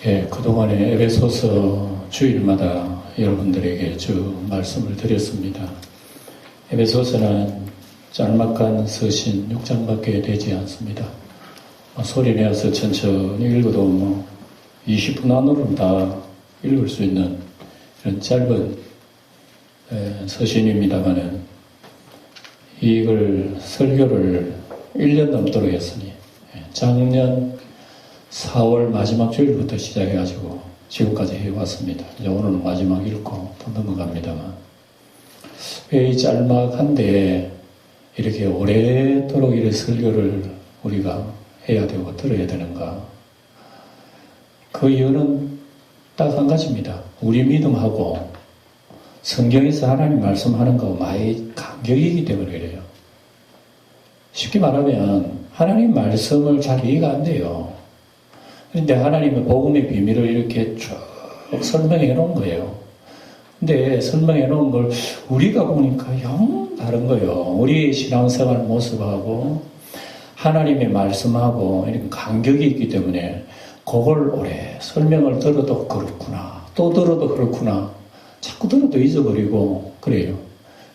그동안에 에베소서 주일마다 여러분들에게 쭉 말씀을 드렸습니다. 에베소서는 짤막한 서신 6장밖에 되지 않습니다. 소리 내어서 천천히 읽어도 20분 안으로는 다 읽을 수 있는 이런 짧은 서신입니다만은 이걸 설교를 1년 넘도록 했으니 작년 4월 마지막 주일부터 시작해가지고 지금까지 해왔습니다. 이제 오늘은 마지막 읽고 또 넘어갑니다만 왜 이 짤막한데 이렇게 오래도록 이런 설교를 우리가 해야 되고 들어야 되는가? 그 이유는 딱 한 가지입니다. 우리 믿음하고 성경에서 하나님 말씀하는 거 많이 간격이기 때문에 그래요. 쉽게 말하면 하나님 말씀을 잘 이해가 안 돼요. 그런데 하나님의 복음의 비밀을 이렇게 쭉 설명해 놓은 거예요. 근데 설명해 놓은 걸 우리가 보니까 영 다른 거예요. 우리의 신앙생활 모습하고 하나님의 말씀하고 이런 간격이 있기 때문에 그걸 오래 설명을 들어도 그렇구나, 또 들어도 그렇구나, 자꾸 들어도 잊어버리고 그래요.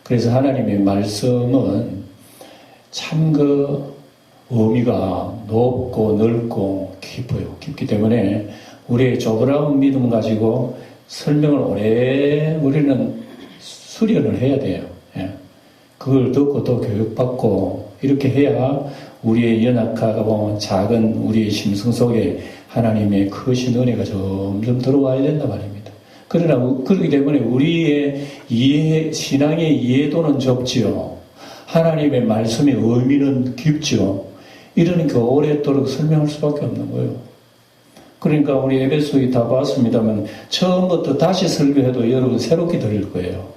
그래서 하나님의 말씀은 참 의미가 높고 넓고 깊어요. 깊기 때문에 우리의 조그라운 믿음 가지고 설명을 오래 우리는 수련을 해야 돼요. 그걸 듣고 또 교육받고 이렇게 해야 우리의 연약하고 작은 우리의 심성 속에 하나님의 크신 은혜가 점점 들어와야 된단 말입니다. 그러나 그렇기 때문에 우리의 신앙의 이해도는 좁지요. 하나님의 말씀의 의미는 깊죠. 이러니까 오랫도록 설명할 수밖에 없는 거예요. 그러니까 우리 에베소에 다 봤습니다만 처음부터 다시 설교해도 여러분 새롭게 들릴 거예요.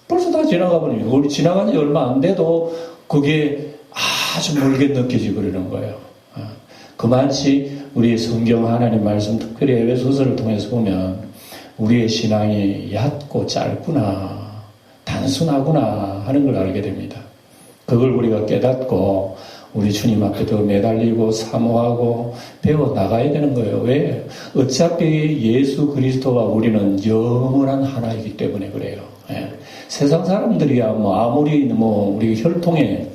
벌써 다 지나가 버리니 우리 지나간 지 얼마 안 돼도 그게 아주 멀게 느껴지고 그러는 거예요. 그만치 우리의 성경 하나님 말씀 특별히 에베소서를 통해서 보면 우리의 신앙이 얕고 짧구나, 단순하구나 하는 걸 알게 됩니다. 그걸 우리가 깨닫고 우리 주님 앞에 더 매달리고 사모하고 배워 나가야 되는 거예요. 왜? 어차피 예수 그리스도와 우리는 영원한 하나이기 때문에 그래요. 세상 사람들이야 아무리 우리 혈통의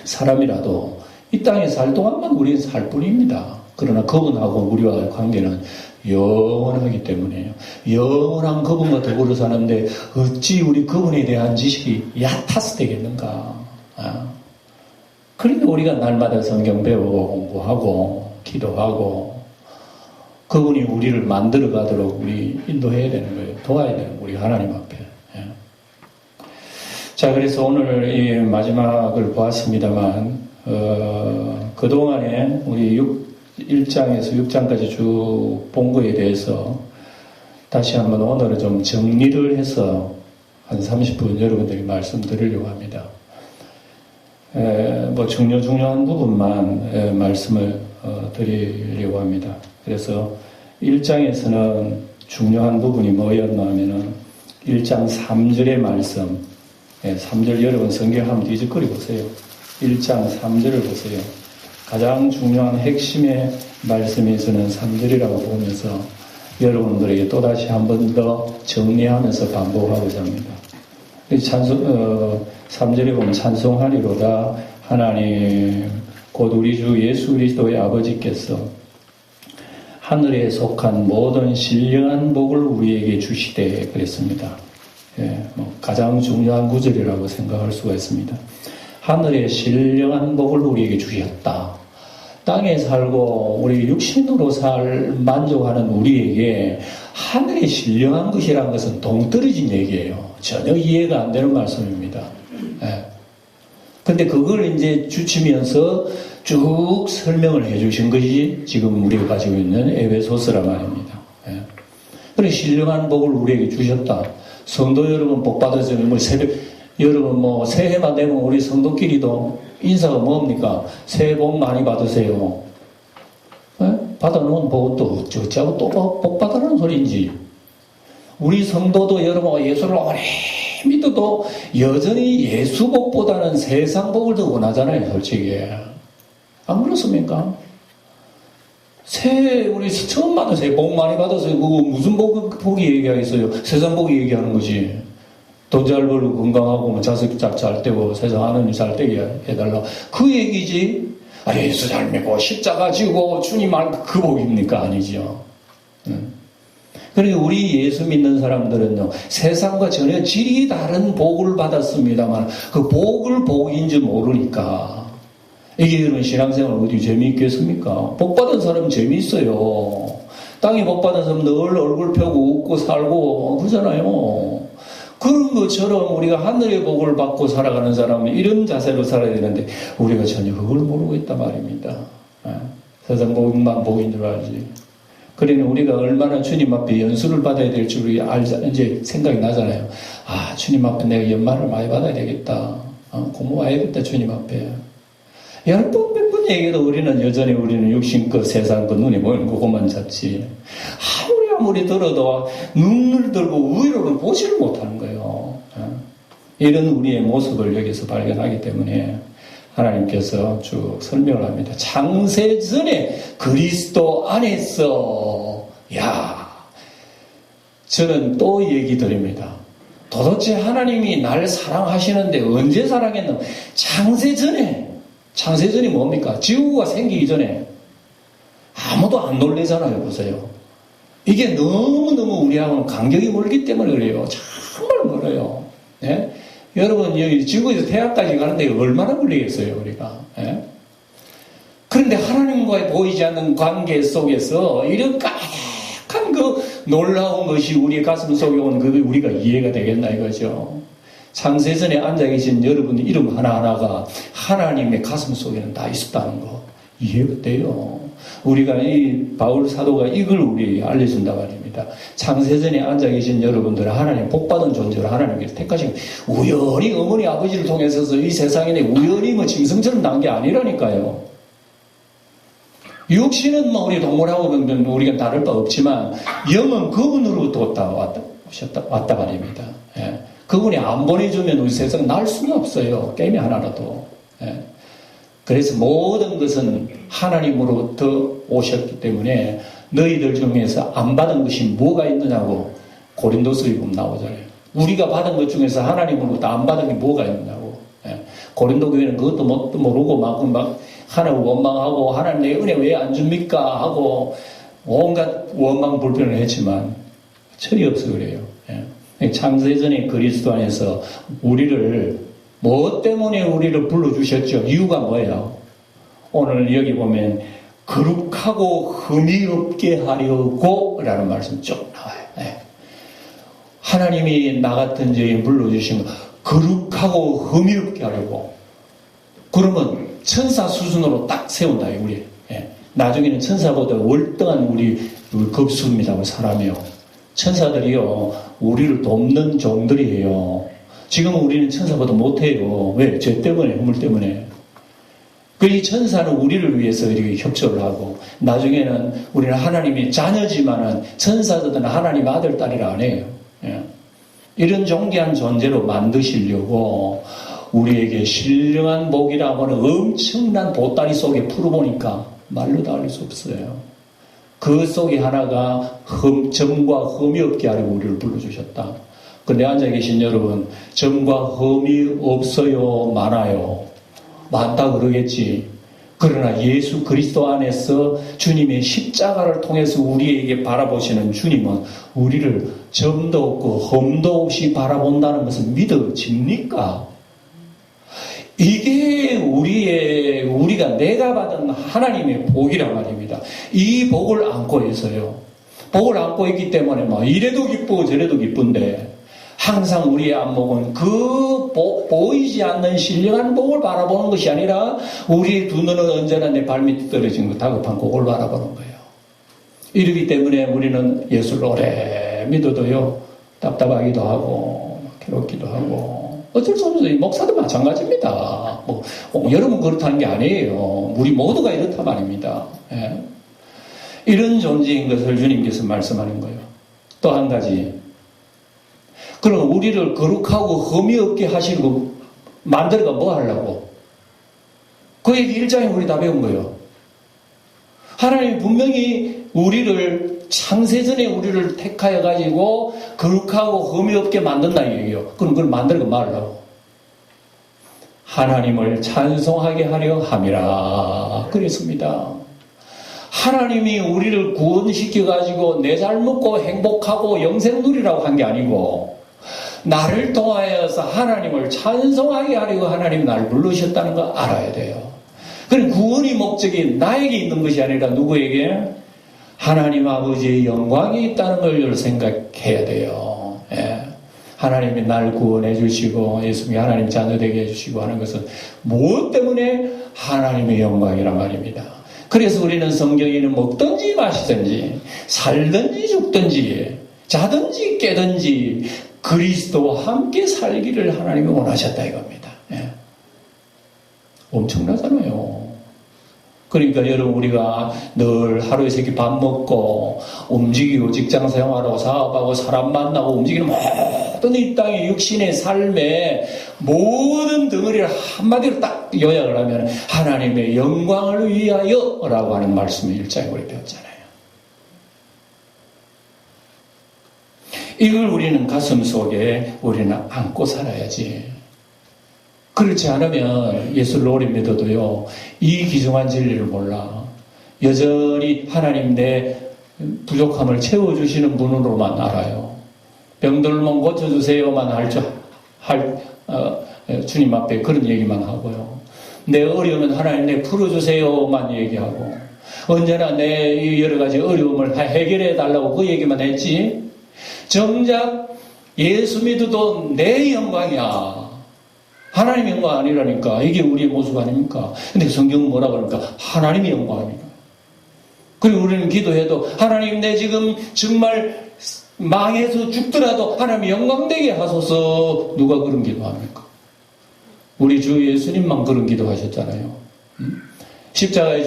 사람이라도 이 땅에 살 동안만 우리는 살 뿐입니다. 그러나 그분하고 우리와의 관계는 영원하기 때문에요. 영원한 그분과 더불어 사는데 어찌 우리 그분에 대한 지식이 얕아서 되겠는가? 그러니까 우리가 날마다 성경 배우고 공부하고 기도하고 그분이 우리를 만들어 가도록 우리 인도해야 되는 거예요. 도와야 되는 거예요. 우리 하나님 앞에. 자, 그래서 오늘 이 마지막을 보았습니다만 그동안에 우리 1장에서 6장까지 쭉 본 거에 대해서 다시 한번 오늘은 좀 정리를 해서 한 30분 여러분들에게 말씀드리려고 합니다. 중요한 부분만 말씀을 드리려고 합니다. 그래서 1장에서는 중요한 부분이 뭐였나 하면은 1장 3절의 말씀, 3절 여러분 성경 한번 뒤적거리 보세요. 1장 3절을 보세요. 가장 중요한 핵심의 말씀에서는 3절이라고 보면서 여러분들에게 또다시 한 번 더 정리하면서 반복하고자 합니다. 3절에 보면 찬송하리로다 하나님 곧 우리 주 예수 그리스도의 아버지께서 하늘에 속한 모든 신령한 복을 우리에게 주시되 그랬습니다. 가장 중요한 구절이라고 생각할 수가 있습니다. 하늘에 신령한 복을 우리에게 주셨다. 땅에 살고 우리 육신으로 만족하는 우리에게 하늘에 신령한 것이라는 것은 동떨어진 얘기예요. 전혀 이해가 안 되는 말씀입니다. 근데 그걸 이제 주치면서 쭉 설명을 해주신 것이 지금 우리가 가지고 있는 에베소서란 말입니다. 그래 신령한 복을 우리에게 주셨다. 성도 여러분 복 받으세요. 여러분 새해만 되면 우리 성도끼리도 인사가 뭡니까? 새해 복 많이 받으세요. 받아놓은 복은 또 어쩌고 또 복 받으라는 소리인지. 우리 성도도 여러분 예수를 오래 믿어도 여전히 예수 복보다는 세상 복을 더 원하잖아요, 솔직히. 안 그렇습니까? 우리 처음 받은 새해 복 많이 받았어요. 그거 무슨 복이 얘기하겠어요? 세상 복이 얘기하는 거지. 돈 잘 벌고 건강하고 뭐 자식 잘 떼고 세상 하느님 잘 떼게 해달라. 그 얘기지. 예수 잘 믿고 십자가 지고 주님 알고 그 복입니까? 아니죠. 그러니까 우리 예수 믿는 사람들은요, 세상과 전혀 질이 다른 복을 받았습니다만 그 복을 복인지 모르니까 이게 그러면 신앙생활 어디 재미있겠습니까? 복 받은 사람은 재미있어요. 땅에 복 받은 사람은 늘 얼굴 펴고 웃고 살고 그러잖아요. 그런 것처럼 우리가 하늘의 복을 받고 살아가는 사람은 이런 자세로 살아야 되는데 우리가 전혀 그걸 모르고 있단 말입니다. 세상 복만 복인 줄 알지. 그러니 우리가 얼마나 주님 앞에 연수를 받아야 될지 우리 이제 생각이 나잖아요. 주님 앞에 내가 연말을 많이 받아야 되겠다. 공부해야겠다 주님 앞에. 10번, 100번 얘기해도 우리는 육신 것, 세상 것, 눈에 보이는 그것만 잡지. 아무리 들어도 눈을 들고 위로는 보지를 못하는 거예요. 이런 우리의 모습을 여기서 발견하기 때문에 하나님께서 쭉 설명을 합니다. 창세전에 그리스도 안에서, 저는 또 얘기 드립니다. 도대체 하나님이 날 사랑하시는데 언제 사랑했나? 창세전이 뭡니까? 지구가 생기기 전에 아무도 안 놀래잖아요. 보세요. 이게 너무너무 우리하고는 간격이 멀기 때문에 그래요. 정말 멀어요. 네? 여러분, 여기 지구에서 태양까지 가는데 얼마나 걸리겠어요, 우리가. 네? 그런데 하나님과의 보이지 않는 관계 속에서 이런 까약한 그 놀라운 것이 우리의 가슴 속에 오는 그게 우리가 이해가 되겠나 이거죠. 창세전에 앉아 계신 여러분의 이름 하나하나가 하나님의 가슴 속에는 다 있었다는 거 이해가 돼요. 우리가 이 바울 사도가 이걸 우리에게 알려준다 말입니다. 창세전에 앉아 계신 여러분들은 하나님 복받은 존재로 하나님께서 택하신 우연히 어머니 아버지를 통해서 이 세상에 우연히 짐승처럼 난 게 아니라니까요. 육신은 우리 동물하고 우리가 다를 바 없지만 영은 그분으로부터 왔다 말입니다. 예. 그분이 안 보내주면 우리 세상 날 수가 없어요. 게임이 하나라도. 예. 그래서 모든 것은 하나님으로부터 오셨기 때문에 너희들 중에서 안 받은 것이 뭐가 있느냐고 고린도서에 보면 나오잖아요. 우리가 받은 것 중에서 하나님으로부터 안 받은 게 뭐가 있느냐고. 예. 고린도 교회는 그것도 모르고 막 하나님 원망하고 하나님 내 은혜 왜 안 줍니까 하고 온갖 원망 불평을 했지만 철이 없어 그래요. 예. 창세전에 그리스도 안에서 우리를 뭐 때문에 우리를 불러주셨죠? 이유가 뭐예요? 오늘 여기 보면 거룩하고 흠이 없게 하려고 라는 말씀 쭉 나와요. 네. 하나님이 나 같은 죄인 불러주신 거 거룩하고 흠이 없게 하려고. 그러면 천사 수준으로 딱 세운다 우리. 네. 나중에는 천사보다 월등한 우리 급수입니다. 사람이요. 천사들이요 우리를 돕는 종들이에요. 지금은 우리는 천사보다 못해요. 왜? 죄 때문에, 허물 때문에. 이 천사는 우리를 위해서 이렇게 협조를 하고, 나중에는 우리는 하나님의 자녀지만은 천사들은 하나님 아들, 딸이라 안 해요. 예. 이런 존귀한 존재로 만드시려고 우리에게 신령한 복이라고 하는 엄청난 보따리 속에 풀어보니까 말로 다 알 수 없어요. 그 속에 하나가 점과 흠이 없게 하려고 우리를 불러주셨다. 근데 앉아 계신 여러분, 점과 흠이 없어요? 많아요? 많다 그러겠지. 그러나 예수 그리스도 안에서 주님의 십자가를 통해서 우리에게 바라보시는 주님은 우리를 점도 없고 흠도 없이 바라본다는 것을 믿어집니까? 이게 우리가 내가 받은 하나님의 복이란 말입니다. 이 복을 안고 있어요. 복을 안고 있기 때문에 이래도 기쁘고 저래도 기쁜데 항상 우리의 안목은 그 보이지 않는 신령한 복을 바라보는 것이 아니라 우리의 두 눈은 언제나 내 발밑에 떨어진 그 다급한 그걸 바라보는 거예요. 이러기 때문에 우리는 예수를 오래 믿어도요 답답하기도 하고 괴롭기도 하고 어쩔 수 없어요. 목사도 마찬가지입니다. 여러분 그렇다는 게 아니에요. 우리 모두가 이렇단 말입니다. 예. 이런 존재인 것을 주님께서 말씀하는 거예요. 또 한 가지, 그럼 우리를 거룩하고 흠이 없게 하시고 만들어가 뭐 하려고? 그 얘기 1장에 우리 다 배운 거예요. 하나님이 분명히 우리를 창세전에 우리를 택하여 가지고 거룩하고 흠이 없게 만든다 얘기예요. 그럼 그걸 만들고 말라고. 하나님을 찬송하게 하려 함이라 그랬습니다. 하나님이 우리를 구원시켜 가지고 내 잘 먹고 행복하고 영생 누리라고 한 게 아니고 나를 통하여서 하나님을 찬송하게 하려고 하나님이 나를 부르셨다는 거 알아야 돼요. 그럼 구원의 목적이 나에게 있는 것이 아니라 누구에게? 하나님 아버지의 영광이 있다는 걸 생각해야 돼요. 예. 하나님이 나를 구원해 주시고 예수님이 하나님 자녀 되게 해주시고 하는 것은 무엇 때문에? 하나님의 영광이란 말입니다. 그래서 우리는 성경에는 먹든지 마시든지 살든지 죽든지 자든지 깨든지 그리스도와 함께 살기를 하나님이 원하셨다 이겁니다. 예. 엄청나잖아요. 그러니까 여러분 우리가 늘 하루에 3끼 밥 먹고 움직이고 직장 생활하고 사업하고 사람 만나고 움직이는 모든 이 땅의 육신의 삶의 모든 덩어리를 한마디로 딱 요약을 하면 하나님의 영광을 위하여 라고 하는 말씀을 1장에 우리 배웠잖아요. 이걸 우리는 가슴 속에 우리는 안고 살아야지. 그렇지 않으면 예수를 오래 믿어도요, 이 귀중한 진리를 몰라. 여전히 하나님 내 부족함을 채워주시는 분으로만 알아요. 병들면 고쳐주세요만 주님 앞에 그런 얘기만 하고요. 내 어려우면 하나님 내 풀어주세요만 얘기하고, 언제나 내 여러 가지 어려움을 해결해 달라고 그 얘기만 했지, 정작 예수 믿어도 내 영광이야. 하나님의 영광 아니라니까. 이게 우리의 모습 아닙니까? 근데 성경은 뭐라 그러니까? 하나님의 영광입니다. 그리고 우리는 기도해도 하나님 내 지금 정말 망해서 죽더라도 하나님 영광되게 하소서. 누가 그런 기도합니까? 우리 주 예수님만 그런 기도하셨잖아요. 십자가에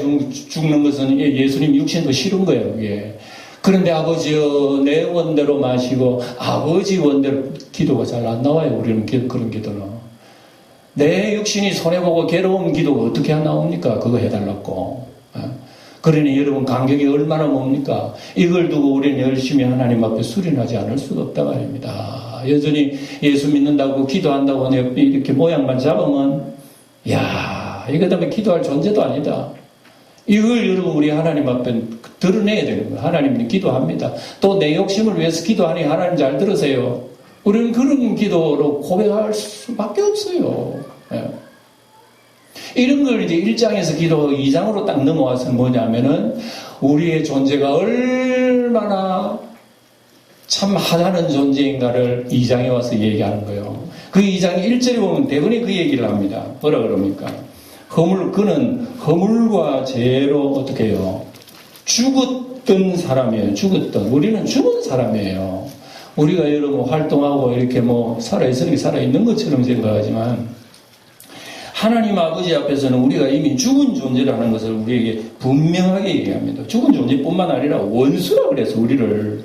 죽는 것은 예수님 육신도 싫은 거예요. 그게. 그런데 아버지여 내 원대로 마시고 아버지 원대로 기도가 잘 안 나와요. 우리는 그런 기도는. 내 육신이 손해보고 괴로운 기도가 어떻게 나옵니까? 그거 해달라고. 그러니 여러분 간격이 얼마나 뭡니까? 이걸 두고 우리는 열심히 하나님 앞에 수련하지 않을 수가 없다 말입니다. 여전히 예수 믿는다고 기도한다고 이렇게 모양만 잡으면 야 이거 때문에 기도할 존재도 아니다. 이걸 여러분 우리 하나님 앞에 드러내야 되는 거예요. 하나님은 기도합니다. 또 내 욕심을 위해서 기도하니 하나님 잘 들으세요. 우리는 그런 기도로 고백할 수밖에 없어요. 예. 이런 걸 이제 1장에서 기도 2장으로 딱 넘어와서 뭐냐면은 우리의 존재가 얼마나 참 하찮은 존재인가를 2장에 와서 얘기하는 거예요. 그 2장 1절에 보면 대부분이 그 얘기를 합니다. 뭐라 그럽니까? 그는 허물과 죄로 어떻게 해요? 죽었던 사람이에요. 우리는 죽은 사람이에요. 우리가 여러분 활동하고 이렇게 살아있는 것처럼 생각하지만 하나님 아버지 앞에서는 우리가 이미 죽은 존재라는 것을 우리에게 분명하게 얘기합니다. 죽은 존재뿐만 아니라 원수라 그래서 우리를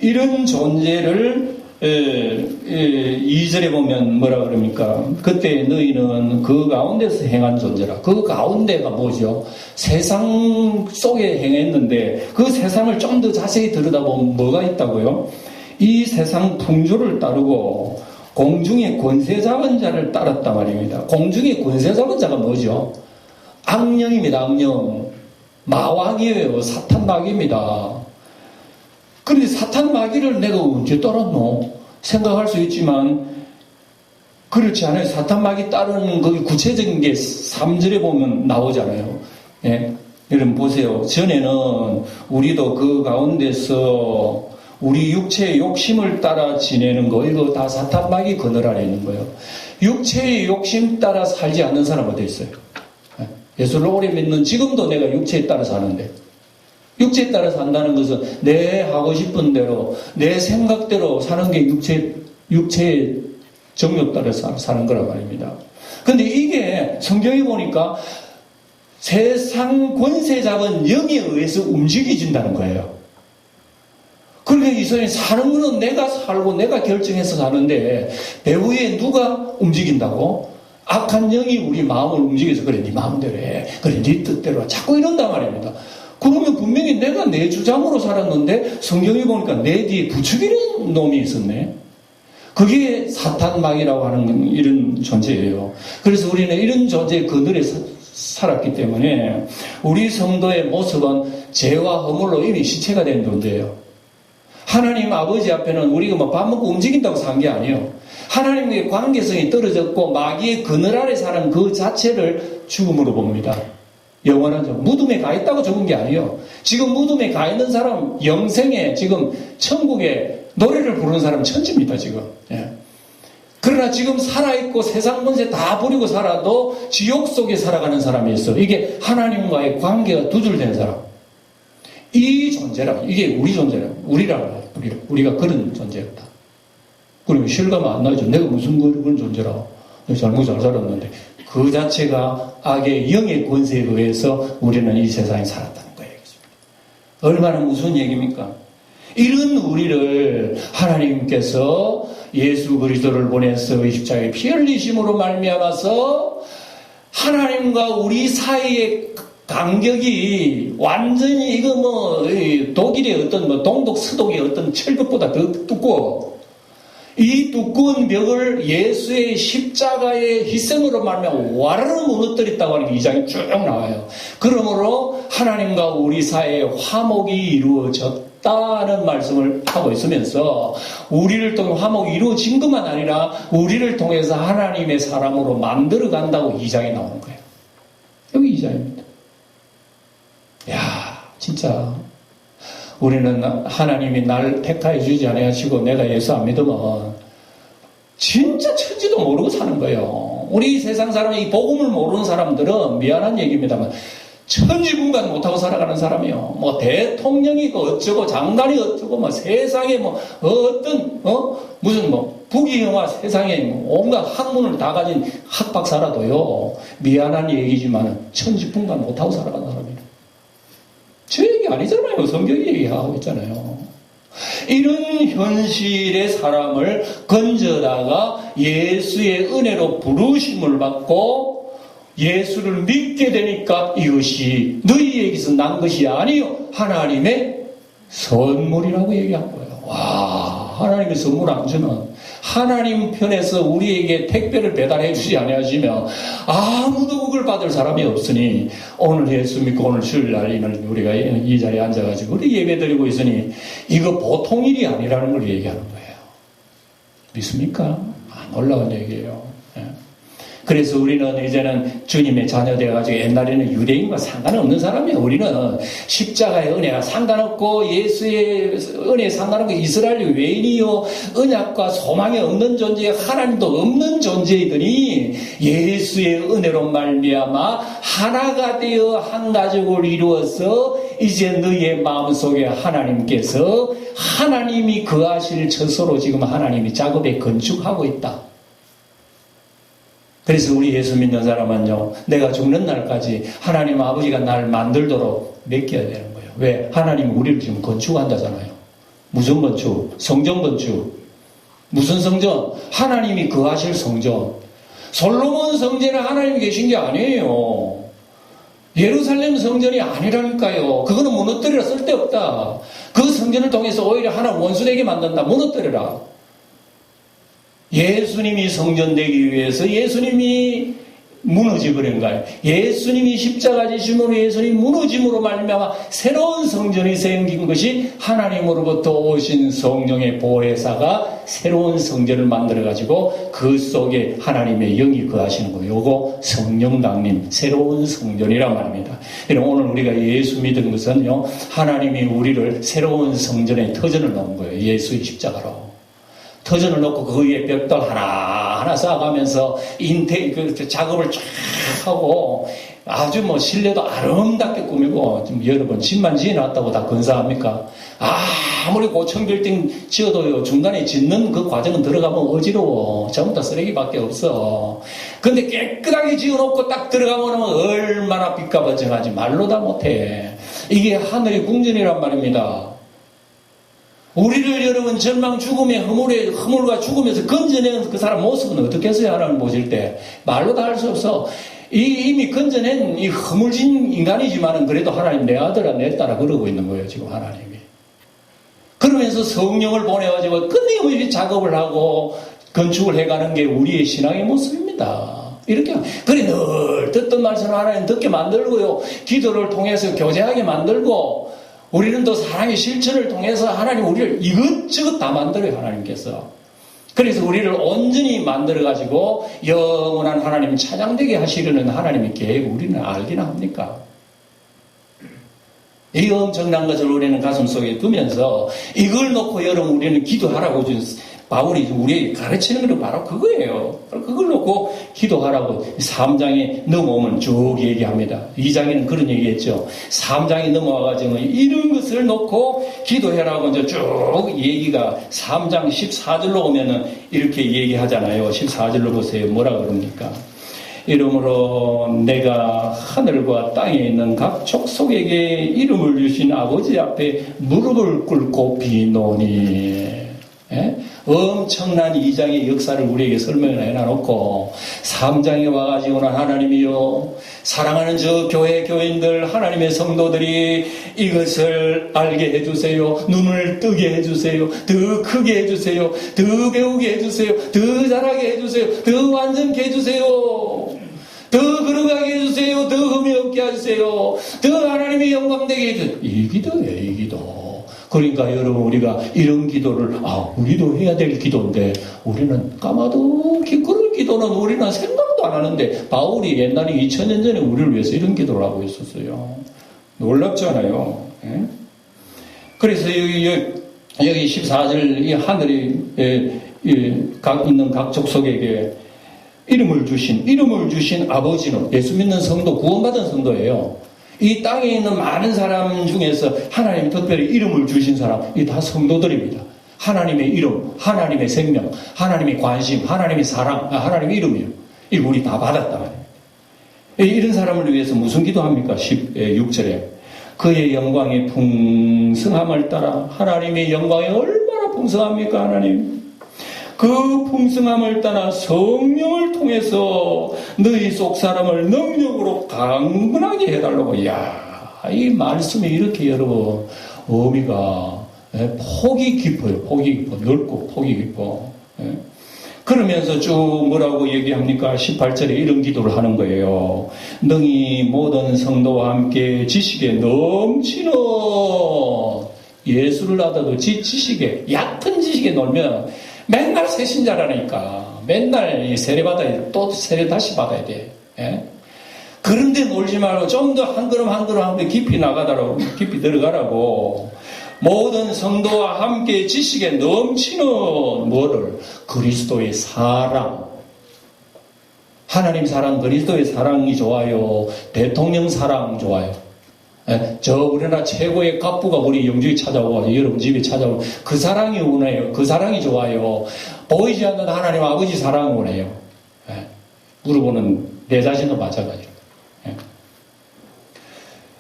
이런 존재를 2절에 보면 뭐라 그럽니까? 그때 너희는 그 가운데서 행한 존재라. 그 가운데가 뭐죠? 세상 속에 행했는데 그 세상을 좀 더 자세히 들여다보면 뭐가 있다고요? 이 세상 풍조를 따르고 공중의 권세 잡은 자를 따랐단 말입니다. 공중의 권세 잡은 자가 뭐죠? 악령입니다. 악령. 마왕이에요. 사탄 마귀입니다. 그런데 사탄 마귀를 내가 언제 따랐노? 생각할 수 있지만 그렇지 않아요. 사탄 마귀 따르는 그 구체적인 게 3절에 보면 나오잖아요. 예? 여러분 보세요. 전에는 우리도 그 가운데서 우리 육체의 욕심을 따라 지내는 거, 이거 다 사탄 마귀 그늘 아래 있는 거예요. 육체의 욕심 따라 살지 않는 사람 어디 있어요? 예수를 오래 믿는 지금도 내가 육체에 따라 사는데, 육체에 따라 산다는 것은 내 하고 싶은 대로, 내 생각대로 사는 게 육체의 정욕 따라 사는 거란 말입니다. 근데 이게 성경에 보니까 세상 권세 잡은 영에 의해서 움직여진다는 거예요. 그러니까 이 사람이 사는 거는 내가 살고 내가 결정해서 사는데 배후에 누가 움직인다고? 악한 영이 우리 마음을 움직여서 그래 네 마음대로 해. 그래 네 뜻대로 해. 자꾸 이런단 말입니다. 그러면 분명히 내가 내 주장으로 살았는데 성경에 보니까 내 뒤에 부추기는 놈이 있었네. 그게 사탄막이라고 하는 이런 존재예요. 그래서 우리는 이런 존재의 그늘에 살았기 때문에 우리 성도의 모습은 죄와 허물로 이미 시체가 된 존재예요. 하나님 아버지 앞에는 우리가 뭐 밥 먹고 움직인다고 산 게 아니에요. 하나님의 관계성이 떨어졌고 마귀의 그늘 아래 사는 그 자체를 죽음으로 봅니다. 영원하죠. 무덤에 가 있다고 죽은 게 아니에요. 지금 무덤에 가 있는 사람 영생에 지금 천국에 노래를 부르는 사람은 천지입니다. 지금. 예. 그러나 지금 살아있고 세상 권세 다 버리고 살아도 지옥 속에 살아가는 사람이 있어. 이게 하나님과의 관계가 두절된 사람. 이 존재라. 이게 우리 존재라. 우리가 그런 존재였다. 그러면 실감 안 나죠. 내가 무슨 그런 존재라. 내가 잘못 잘 살았는데. 그 자체가 악의 영의 권세에 의해서 우리는 이 세상에 살았다는 거예요. 얼마나 무서운 얘기입니까? 이런 우리를 하나님께서 예수 그리스도를 보내서 십자가에 피 흘리심으로 말미암아서 하나님과 우리 사이의 간격이 완전히 이거 뭐 독일의 어떤 뭐 동독 서독의 어떤 철벽보다 더 두꺼워. 이 두꺼운 벽을 예수의 십자가의 희생으로 말하면 와르르 무너뜨렸다고 하는 게 2장이 쭉 나와요. 그러므로 하나님과 우리 사이에 화목이 이루어졌다는 말씀을 하고 있으면서 우리를 통해 화목이 이루어진 것만 아니라 우리를 통해서 하나님의 사람으로 만들어 간다고 2장에 나오는 거예요. 여기 2장입니다. 야, 진짜 우리는 하나님이 날 택하여 주지 않으시고 내가 예수 안 믿으면 진짜 천지도 모르고 사는 거예요. 우리 세상 사람이 이 복음을 모르는 사람들은 미안한 얘기입니다만 천지분간 못하고 살아가는 사람이요. 뭐 대통령이고 어쩌고 장관이 어쩌고 뭐 세상에 뭐 어떤 무슨 뭐 부귀영화 세상에 뭐 온갖 학문을 다 가진 학박사라도요. 미안한 얘기지만 천지분간 못하고 살아가는 사람이에요. 저 얘기 아니잖아요. 성경이 얘기하고 있잖아요. 이런 현실의 사람을 건져다가 예수의 은혜로 부르심을 받고 예수를 믿게 되니까 이것이 너희에게서 난 것이 아니요 하나님의 선물이라고 얘기한 거예요. 와, 하나님의 선물 안 주면 하나님 편에서 우리에게 택배를 배달해 주지 아니하시면 아무도 그걸 받을 사람이 없으니 오늘 예수 믿고 오늘 주일날 우리가 이 자리에 앉아가지고 우리 예배 드리고 있으니 이거 보통 일이 아니라는 걸 얘기하는 거예요. 믿습니까? 안 놀라운 얘기예요. 그래서 우리는 이제는 주님의 자녀 되어가지고 옛날에는 유대인과 상관없는 사람이에요. 우리는 십자가의 은혜가 상관없고 예수의 은혜에 상관없고 이스라엘 외인이요 언약과 소망이 없는 존재, 하나님도 없는 존재이더니 예수의 은혜로 말미암아 하나가 되어 한 가족을 이루어서 이제 너희의 마음속에 하나님께서 하나님이 거하실 처소로 지금 하나님이 작업에 건축하고 있다. 그래서 우리 예수 믿는 사람은요, 내가 죽는 날까지 하나님 아버지가 날 만들도록 맡겨야 되는 거예요. 왜? 하나님이 우리를 지금 건축한다잖아요. 무슨 건축? 성전 건축. 무슨 성전? 하나님이 거하실 성전. 솔로몬 성전에 하나님이 계신 게 아니에요. 예루살렘 성전이 아니라니까요. 그거는 무너뜨리라 쓸데없다. 그 성전을 통해서 오히려 하나님 원수되게 만든다. 무너뜨려라. 예수님이 성전되기 위해서 예수님이 무너져버린 거예요. 예수님이 십자가 지심으로 예수님이 무너짐으로 말미암아 새로운 성전이 생긴 것이 하나님으로부터 오신 성령의 보혜사가 새로운 성전을 만들어가지고 그 속에 하나님의 영이 거하시는 거예요. 요거 성령강림 새로운 성전이란 말입니다. 오늘 우리가 예수 믿은 것은요, 하나님이 우리를 새로운 성전에 터전을 놓은 거예요. 예수의 십자가로. 터전을 놓고 그 위에 벽돌 하나하나 쌓아가면서 작업을 쫙 하고 아주 뭐 실내도 아름답게 꾸미고 지금 여러분 집만 지어놨다고 다 건사합니까? 아무리 고층 빌딩 지어도요 중간에 짓는 그 과정은 들어가면 어지러워. 전부 다 쓰레기밖에 없어. 근데 깨끗하게 지어놓고 딱 들어가면 얼마나 빛가번쩍하지 말로 다 못해. 이게 하늘의 궁전이란 말입니다. 우리를 여러분 절망 죽음의 허물과 죽음에서 건져내는 그 사람 모습은 어떻게 했어요? 하나님 보실 때 말로 다 할 수 없어. 이미 건져낸 이 허물진 인간이지만은 그래도 하나님 내 아들아 내 딸아 그러고 있는 거예요, 지금 하나님이. 그러면서 성령을 보내가지고 끊임없이 작업을 하고 건축을 해가는 게 우리의 신앙의 모습입니다. 이렇게 그래 늘 듣던 말씀을 하나님 듣게 만들고요. 기도를 통해서 교제하게 만들고 우리는 또 사랑의 실천을 통해서 하나님 우리를 이것저것 다 만들어요. 하나님께서. 그래서 우리를 온전히 만들어가지고 영원한 하나님 찬양되게 하시려는 하나님의 계획 우리는 알기나 합니까? 이 엄청난 것을 우리는 가슴 속에 두면서 이걸 놓고 여러분 우리는 기도하라고 바울이 우리에게 가르치는 건 바로 그거예요. 그걸 놓고 기도하라고 3장에 넘어오면 쭉 얘기합니다. 2장에는 그런 얘기했죠. 3장에 넘어와가지고 이런 것을 놓고 기도해라고 이제 쭉 얘기가 3장 14절로 오면은 이렇게 얘기하잖아요. 14절로 보세요. 뭐라 그럽니까? 이러므로 내가 하늘과 땅에 있는 각 족속에게 이름을 주신 아버지 앞에 무릎을 꿇고 비노니. 예? 엄청난 2장의 역사를 우리에게 설명을 해놔놓고 3장에 와가지고는 하나님이요 사랑하는 저 교인들 하나님의 성도들이 이것을 알게 해주세요. 눈을 뜨게 해주세요. 더 크게 해주세요. 더 배우게 해주세요. 더 잘하게 해주세요. 더 완전케 해주세요. 더 걸어가게 해주세요. 더 흠이 없게 해주세요. 더 하나님의 영광되게 해주세요. 이 기도예요. 이 기도. 그러니까 여러분 우리가 이런 기도를 우리도 해야 될 기도인데 우리는 까마득히 그런 기도는 우리는 생각도 안 하는데 바울이 옛날에 2000년 전에 우리를 위해서 이런 기도를 하고 있었어요. 놀랍잖아요. 예? 그래서 여기 14절 이 하늘에 있는 각 족속에게 이름을 주신 아버지는 예수 믿는 성도 구원받은 성도예요. 이 땅에 있는 많은 사람 중에서 하나님 특별히 이름을 주신 사람, 이 다 성도들입니다. 하나님의 이름, 하나님의 생명, 하나님의 관심, 하나님의 사랑, 하나님의 이름이요. 이 우리 다 받았다 말이에요. 이런 사람을 위해서 무슨 기도합니까? 6절에 그의 영광의 풍성함을 따라 하나님의 영광이 얼마나 풍성합니까? 하나님 그 풍성함을 따라 성령을 통해서 너희 속 사람을 능력으로 강건하게 해달라고. 이 말씀이 이렇게 여러분 의미가 폭이 깊어요. 폭이 깊어. 넓고 폭이 깊어. 그러면서 쭉 뭐라고 얘기합니까? 18절에 이런 기도를 하는 거예요. 능히 모든 성도와 함께 지식에 넘치는 예수를 하다도 지식에 얕은 지식에 놀면 맨날 새신자라니까. 맨날 세례받아야 돼. 또 세례 다시 받아야 돼. 예? 그런데 놀지 말고 좀 더 한 걸음 한 걸음 깊이 나가다라고, 깊이 들어가라고. 모든 성도와 함께 지식에 넘치는 뭐를? 그리스도의 사랑. 하나님 사랑, 그리스도의 사랑이 좋아요. 대통령 사랑 좋아요. 저 우리나라 최고의 갑부가 우리 영주에 찾아오고 여러분 집에 찾아오고 그 사랑이 원해요. 그 사랑이 좋아요. 보이지 않는 하나님 아버지 사랑을 원해요. 물어보는 내 자신도 마찬가지로.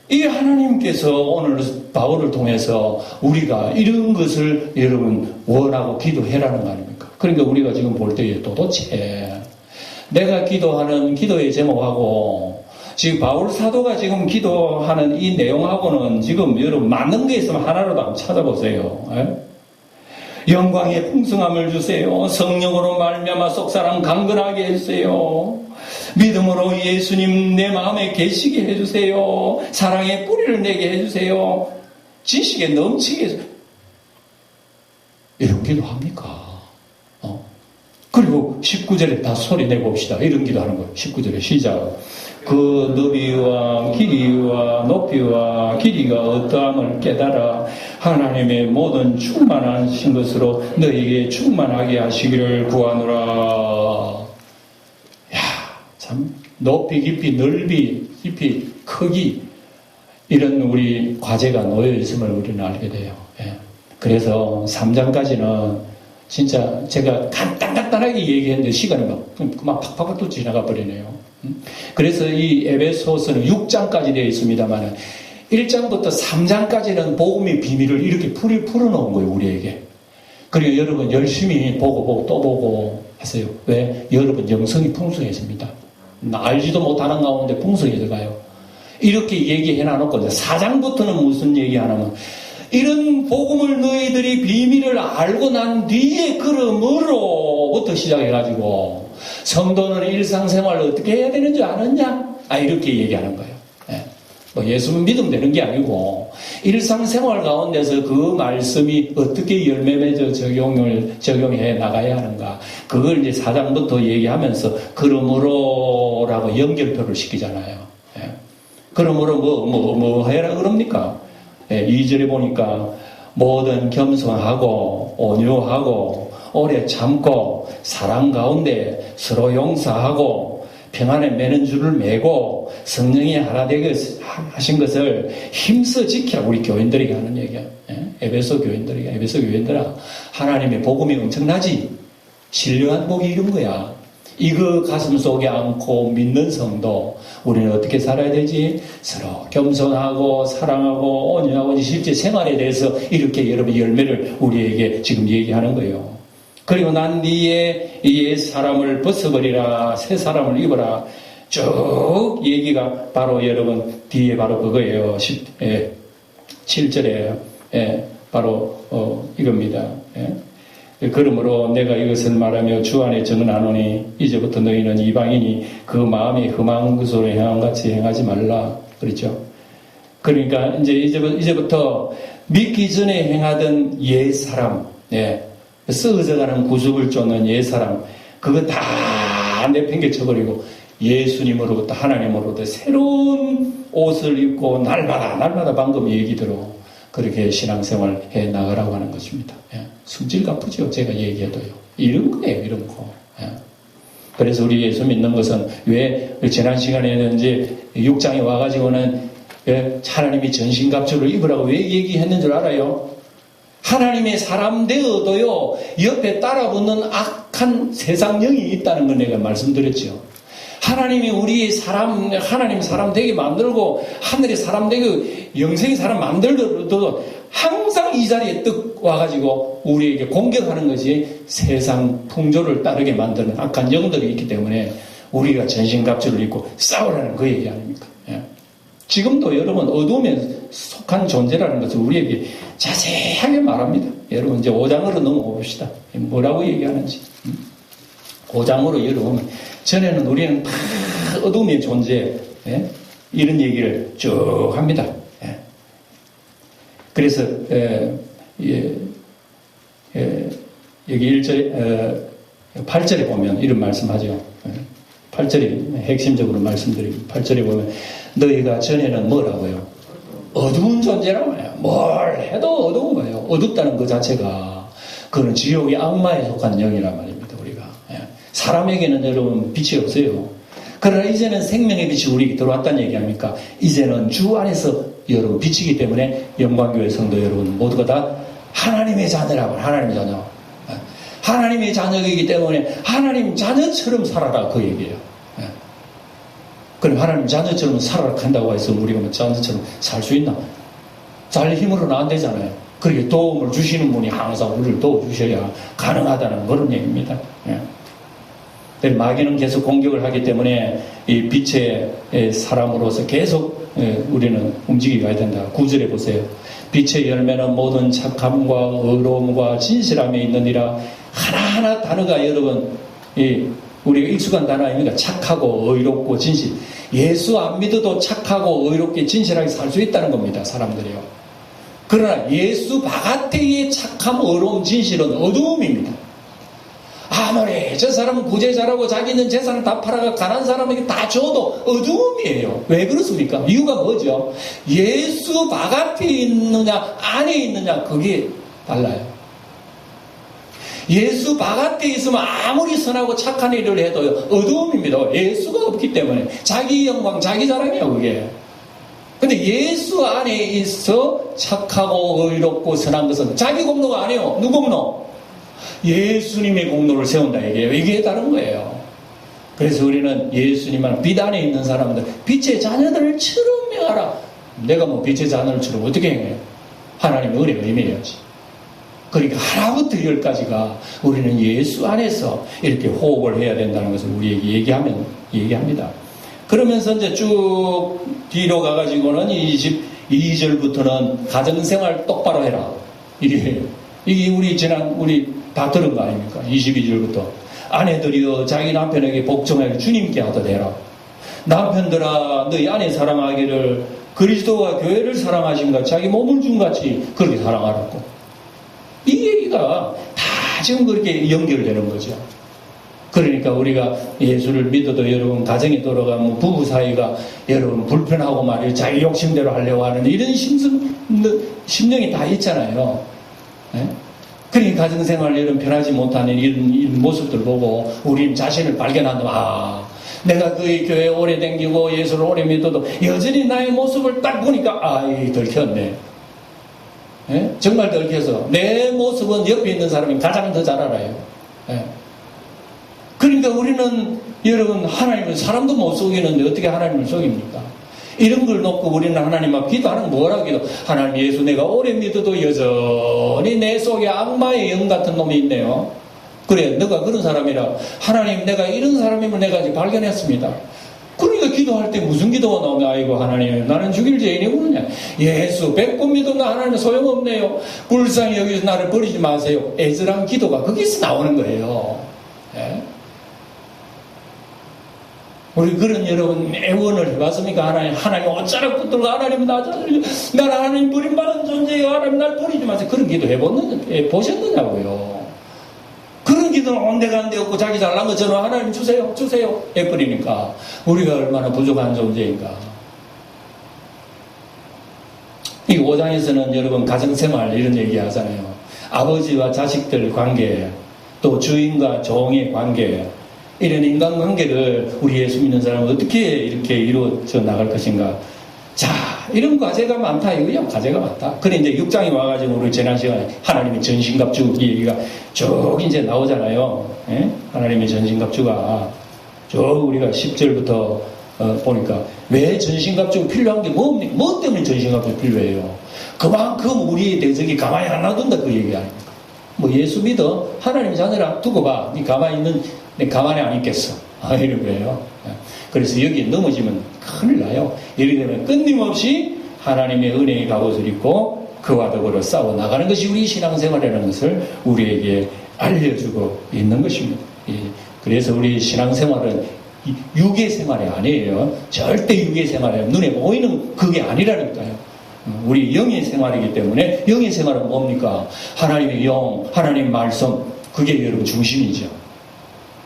이 하나님께서 오늘 바울을 통해서 우리가 이런 것을 여러분 원하고 기도해라는 거 아닙니까? 그러니까 우리가 지금 볼 때에 도대체 내가 기도하는 기도의 제목하고 지금 바울 사도가 지금 기도하는 이 내용하고는 지금 여러분 맞는 게 있으면 하나라도 한번 찾아보세요. 영광의 풍성함을 주세요. 성령으로 말미암아 속사람 강건하게 해주세요. 믿음으로 예수님 내 마음에 계시게 해주세요. 사랑의 뿌리를 내게 해주세요. 지식에 넘치게 해주세요. 이런 기도 합니까? 그리고 19절에 다 소리 내봅시다. 이런 기도 하는 거예요. 19절에 시작. 그 너비와 길이와 높이와 길이가 어떠함을 깨달아 하나님의 모든 충만하신 것으로 너희에게 충만하게 하시기를 구하노라. 참 높이 깊이 넓이 깊이 크기 이런 우리 과제가 놓여 있음을 우리는 알게 돼요. 그래서 3장까지는 진짜 제가 간단하게 얘기했는데 시간이 막 팍팍 또 지나가 버리네요. 그래서 이 에베소서는 6장까지 되어 있습니다만 1장부터 3장까지는 복음의 비밀을 이렇게 풀어놓은 거예요, 우리에게. 그리고 여러분 열심히 보고 또 보고 하세요. 왜? 여러분 영성이 풍성해집니다. 알지도 못하는 가운데 풍성해져 가요. 이렇게 얘기해 놔놓고, 4장부터는 무슨 얘기 하냐면, 이런 복음을 너희들이 비밀을 알고 난 뒤에 그러므로부터 시작해가지고, 성도는 일상생활을 어떻게 해야 되는 줄 아느냐? 이렇게 얘기하는 거예요. 예수 믿으면 되는 게 아니고, 일상생활 가운데서 그 말씀이 어떻게 열매 맺어 적용해 나가야 하는가. 그걸 이제 4장부터 얘기하면서, 그러므로라고 연결표를 시키잖아요. 그러므로 뭐 해라 그럽니까? 2절에 보니까, 뭐든 겸손하고, 온유하고, 오래 참고, 사랑 가운데 서로 용서하고, 평안에 매는 줄을 매고 성령이 하나 되게 하신 것을 힘써 지키라. 우리 교인들에게 하는 얘기야. 에베소 교인들아, 하나님의 복음이 엄청나지. 신령한 복이 이런 거야. 이거 가슴 속에 안고 믿는 성도, 우리는 어떻게 살아야 되지? 서로 겸손하고 사랑하고 온유하고 실제 생활에 대해서 이렇게 여러분 열매를 우리에게 지금 얘기하는 거예요. 그리고 난 뒤에 옛 사람을 벗어버리라, 새 사람을 입어라. 쭉 얘기가 바로 여러분 뒤에 바로 그거예요. 7절에 바로 이겁니다. 그러므로 내가 이것을 말하며 주 안에 정언하노니 이제부터 너희는 이방인이 그 마음이 흠한 것으로 행한 같이 행하지 말라. 그렇죠? 그러니까 이제부터 믿기 전에 행하던 옛 사람, 썩어져가는 구습을 쫓는 옛사람, 그거 다 내팽개쳐버리고 예수님으로부터 하나님으로부터 새로운 옷을 입고 날마다 방금 얘기대로 그렇게 신앙생활 해 나가라고 하는 것입니다. 숨질 가쁘죠. 제가 얘기해도요. 이런 거예요. 이런 거. 그래서 우리 예수 믿는 것은 왜 지난 시간에는 이제 6장에 와가지고는 하나님이 전신갑주를 입으라고 왜 얘기했는 줄 알아요? 하나님의 사람 되어도요, 옆에 따라붙는 악한 세상 영이 있다는 걸 내가 말씀드렸죠. 하나님이 우리 하나님 사람 되게 만들고, 하늘의 사람 되게 영생의 사람 만들어도 항상 이 자리에 떡 와가지고 우리에게 공격하는 것이 세상 풍조를 따르게 만드는 악한 영들이 있기 때문에 우리가 전신갑주를 입고 싸우라는 그 얘기 아닙니까? 지금도 여러분 어둠에 속한 존재라는 것을 우리에게 자세하게 말합니다. 여러분 이제 5장으로 넘어봅시다. 뭐라고 얘기하는지. 5장으로 열어보면 전에는 우리는 다 어둠의 존재, 이런 얘기를 쭉 합니다. 그래서 여기 8절에 보면 이런 말씀하죠. 8절이 핵심적으로 말씀드립니다. 8절에 보면 너희가 전에는 뭐라고요? 어두운 존재라고 해요. 뭘 해도 어두운 거예요. 어둡다는 그 자체가 그건 지옥의 악마에 속한 영이란 말입니다. 우리가 사람에게는 여러분 빛이 없어요. 그러나 이제는 생명의 빛이 우리에게 들어왔다는 얘기 아닙니까? 이제는 주 안에서 여러분 빛이기 때문에 영광교회 성도 여러분 모두가 다 하나님의 자녀라고. 하나님의 자녀. 하나님의 자녀이기 때문에 하나님 자녀처럼 살아라 그 얘기예요. 그럼 하나님 자녀처럼 살아라 한다고 해서 우리가 뭐 자녀처럼 살 수 있나? 자기 힘으로는 안 되잖아요. 그렇게 도움을 주시는 분이 항상 우리를 도와주셔야 가능하다는 그런 얘기입니다. 마귀는 계속 공격을 하기 때문에 이 빛의 사람으로서 계속 우리는 움직여야 된다. 9절에 보세요. 빛의 열매는 모든 착함과 의로움과 진실함에 있느니라. 하나하나 단어가 여러분 우리가 익숙한 단어 아닙니까? 착하고 의롭고 진실. 예수 안 믿어도 착하고 의롭게 진실하게 살 수 있다는 겁니다. 사람들이요. 그러나 예수 바깥의 착함, 의로움, 진실은 어두움입니다. 아무리 저 사람은 부재자라고 자기는 재산을 다 팔아가 가난한 사람에게 다 줘도 어두움이에요. 왜 그렇습니까? 이유가 뭐죠? 예수 바깥에 있느냐 안에 있느냐 그게 달라요. 예수 바깥에 있으면 아무리 선하고 착한 일을 해도 어두움입니다. 예수가 없기 때문에 자기 영광 자기 자랑이에요 그게. 근데 예수 안에 있어 착하고 의롭고 선한 것은 자기 공로가 아니에요. 누구 공로? 예수님의 공로를 세운다 얘기해요. 이게 다른 거예요. 그래서 우리는 예수님만 빛 안에 있는 사람들 빛의 자녀들처럼 행하라. 내가 뭐 빛의 자녀들처럼 어떻게 행해요? 하나님의 은혜가 임해야지. 그러니까 하나부터 열까지가 우리는 예수 안에서 이렇게 호흡을 해야 된다는 것을 우리에게 얘기하면 얘기합니다. 그러면서 이제 쭉 뒤로 가가지고는 22절부터는 가정생활 똑바로 해라. 이게 우리 다 들은 거 아닙니까? 22절부터. 아내들이여 자기 남편에게 복종하여 주님께 하듯 해라. 남편들아 너희 아내 사랑하기를 그리스도와 교회를 사랑하신가 자기 몸을 준 같이 그렇게 사랑하라고. 이 얘기가 다 지금 그렇게 연결되는 거죠. 그러니까 우리가 예수를 믿어도 여러분 가정에 돌아가면 부부 사이가 여러분 불편하고 말이에요. 자기 욕심대로 하려고 하는 이런 심령이 다 있잖아요. 네? 그러니까 가정생활 이런 편하지 못하는 이런 모습들 보고 우리는 자신을 발견한다. 내가 그 교회 오래 다니고 예수를 오래 믿어도 여전히 나의 모습을 딱 보니까 들켰네. 네? 정말 들켜서 내 모습은 옆에 있는 사람이 가장 더 잘 알아요. 네? 그러니까 우리는 여러분 하나님은 사람도 못 속이는데 어떻게 하나님을 속입니까? 이런 걸 놓고 우리는 하나님 앞 기도하는 뭐라고 기도? 하나님 예수 내가 오래 믿어도 여전히 내 속에 악마의 영 같은 놈이 있네요. 그래 너가 그런 사람이라 하나님 내가 이런 사람임을 내가 이제 발견했습니다. 그러니까 기도할 때 무슨 기도가 나오면 아이고 하나님 나는 죽일 죄인이구나. 예수 뵙고 믿어도 하나님 소용없네요. 불쌍히 여기서 나를 버리지 마세요. 애절한 기도가 거기서 나오는 거예요. 예? 우리 그런 여러분 애원을 해봤습니까? 하나님 어쩌라고 붙들고 하나님 나 하나님 버림받은 존재예요. 하나님 날 버리지 마세요. 그런 기도 보셨느냐고요. 그런 기도는 온데간데 없고 자기 잘난 것처럼 하나님 주세요 해버리니까 우리가 얼마나 부족한 존재인가. 이 5장에서는 여러분 가정생활 이런 얘기 하잖아요. 아버지와 자식들 관계, 또 주인과 종의 관계, 이런 인간관계를 우리 예수 믿는 사람은 어떻게 이렇게 이루어져 나갈 것인가. 자, 이런 과제가 많다. 이거야, 과제가 많다. 그래, 이제 6장에 와가지고 우리 지난 시간에 하나님의 전신갑주 얘기가 쭉 이제 나오잖아요. 예? 하나님의 전신갑주가 쭉 우리가 10절부터 보니까 왜 전신갑주가 필요한 게 뭡니까? 뭐 때문에 전신갑주가 필요해요? 그만큼 우리의 대적이 가만히 안 놔둔다 그 얘기 아닙니까? 뭐 예수 믿어? 하나님 자녀라 두고 봐. 네 가만히 안 있겠어. 이런 거예요. 그래서 여기에 넘어지면 큰일 나요. 예를 들면 끊임없이 하나님의 은혜의 갑옷을 입고 그와 더불어 싸워 나가는 것이 우리 신앙생활이라는 것을 우리에게 알려주고 있는 것입니다. 그래서 우리 신앙생활은 육의 생활이 아니에요. 절대 육의 생활이 아니에요. 눈에 보이는 그게 아니라니까요. 우리 영의 생활이기 때문에 영의 생활은 뭡니까? 하나님의 영, 하나님 말씀, 그게 여러분 중심이죠.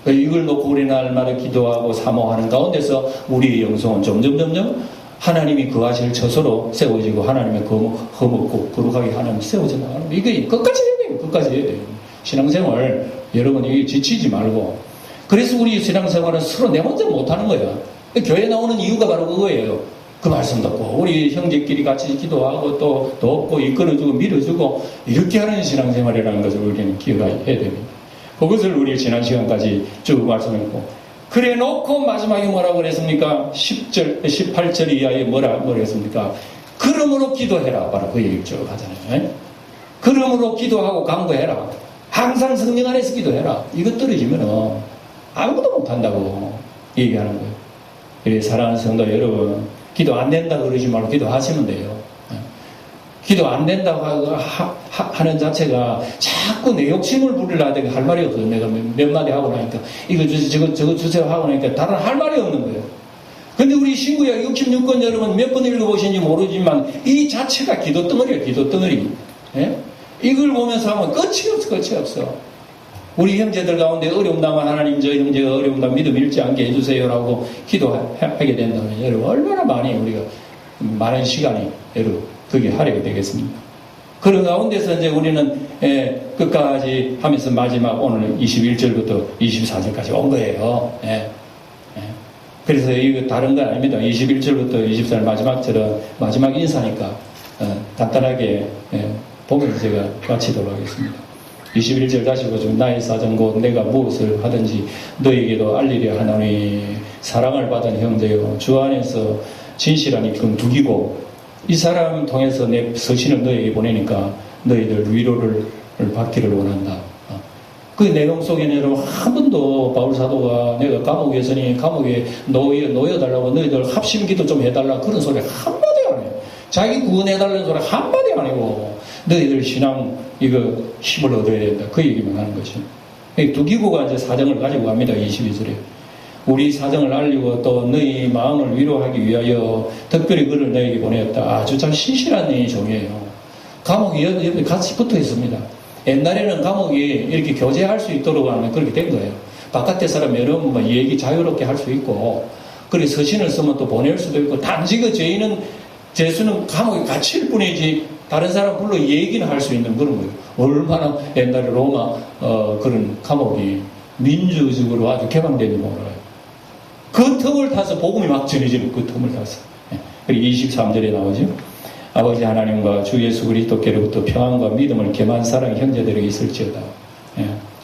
이걸 놓고 우리 날마다 기도하고 사모하는 가운데서 우리의 영성은 점점 하나님이 거하실 처소로 세워지고 하나님의 거먹고 거룩하게 하나님 세워져 나가는 이게 끝까지 해야 돼요. 끝까지 해야 돼요. 신앙생활 여러분이 지치지 말고. 그래서 우리 신앙생활은 서로 내 혼자 못하는 거야. 교회 나오는 이유가 바로 그거예요. 그 말씀 듣고 우리 형제끼리 같이 기도하고 또 돕고 이끌어주고 밀어주고 이렇게 하는 신앙생활이라는 것을 우리는 기억해야 됩니다. 그것을 우리 지난 시간까지 쭉 말씀했고 그래 놓고 마지막에 뭐라고 그랬습니까? 18절 이하에 뭐라고 그랬습니까? 그러므로 기도해라. 바로 그 얘기를 쭉 하잖아요. 그러므로 기도하고 간구해라. 항상 성령 안에서 기도해라. 이것 떨어지면 아무것도 못한다고 얘기하는 거예요. 그래 사랑하는 성도 여러분 기도 안 된다 그러지 말고 기도하시면 돼요. 기도 안 된다고 하는 자체가 자꾸 내 욕심을 부리려고 할 말이 없어요. 내가 몇 마디 하고 나니까 이거 주세요 저거 주세요 하고 나니까 다른 할 말이 없는 거예요. 근데 우리 신구약 66권 여러분 몇 번 읽어보신지 모르지만 이 자체가 기도 덩어리야. 기도 덩어리. 예? 이걸 보면서 하면 끝이 없어. 우리 형제들 가운데 어려움 당한 하나님 저 형제가 어려움 당한 믿음 잃지 않게 해주세요라고 기도하게 된다면 여러분 얼마나 많이 우리가 많은 시간이 여러분 그게 하려게 되겠습니다. 그런 가운데서 이제 우리는 끝까지 하면서 마지막 오늘 21절부터 24절까지 온 거예요. 그래서 이거 다른 건 아닙니다. 21절부터 24절 마지막 절은 마지막 인사니까 간단하게 보면서 제가 마치도록 하겠습니다. 21절 다시 보죠. 나의 사정 곧 내가 무엇을 하든지 너에게도 알리려 하노니 사랑을 받은 형제여 주 안에서 진실한 입금 두기고 이 사람 통해서 내 서신을 너에게 보내니까 너희들 위로를 받기를 원한다. 그 내용 속에는 여러분 한 번도 바울 사도가 내가 감옥에 있으니 감옥에 놓여달라고 너희들 합심기도 좀 해달라 그런 소리 한마디 안 해요. 자기 구원해달라는 소리 한마디 안 하고 너희들 신앙 이거 힘을 얻어야 된다 그 얘기만 하는 거죠. 두기고가 이제 사정을 가지고 갑니다. 22절에 우리 사정을 알리고 또 너희 마음을 위로하기 위하여 특별히 그를 너에게 보내었다. 아주 참 신실한 이 종이에요. 감옥이 옆에 같이 붙어 있습니다. 옛날에는 감옥이 이렇게 교제할 수 있도록 하면 그렇게 된 거예요. 바깥에 사람 여러분 뭐 얘기 자유롭게 할 수 있고, 그리고 서신을 쓰면 또 보낼 수도 있고, 단지 그 죄수는 감옥에 갇힐 뿐이지 다른 사람 불러 얘기는 할 수 있는 그런 거예요. 얼마나 옛날에 로마 그런 감옥이 민주적으로 아주 개방된지 몰라요. 그 틈을 타서 복음이 막 전해지는 그 틈을 타서. 그리고 23절에 나오죠. 아버지 하나님과 주 예수 그리스도께로부터 평안과 믿음을 겸한 사랑 형제들에게 있을지어다.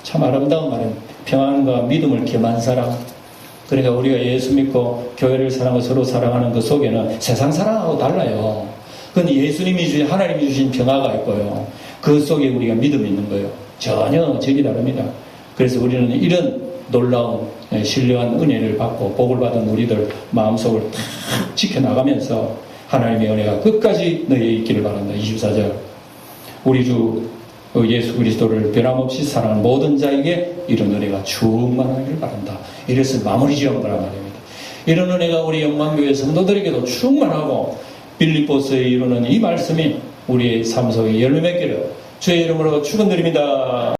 참 아름다운 말은 평안과 믿음을 겸한 사랑. 그러니까 우리가 예수 믿고 교회를 사랑하고 서로 사랑하는 그 속에는 세상 사랑하고 달라요. 그건 예수님이 주신 하나님이 주신 평화가 있고요. 그 속에 우리가 믿음이 있는 거예요. 전혀 적이 다릅니다. 그래서 우리는 이런 놀라운 신령한 은혜를 받고 복을 받은 우리들 마음속을 탁 지켜나가면서 하나님의 은혜가 끝까지 너희에 있기를 바란다. 24절 우리 주 예수 그리스도를 변함없이 사랑하는 모든 자에게 이런 은혜가 충만하기를 바란다. 이래서 마무리 지은 거란 말입니다. 이런 은혜가 우리 영광교회 성도들에게도 충만하고 빌립보서에 이루는 이 말씀이 우리의 삶 속에 열매 맺기를 주의 이름으로 축원드립니다.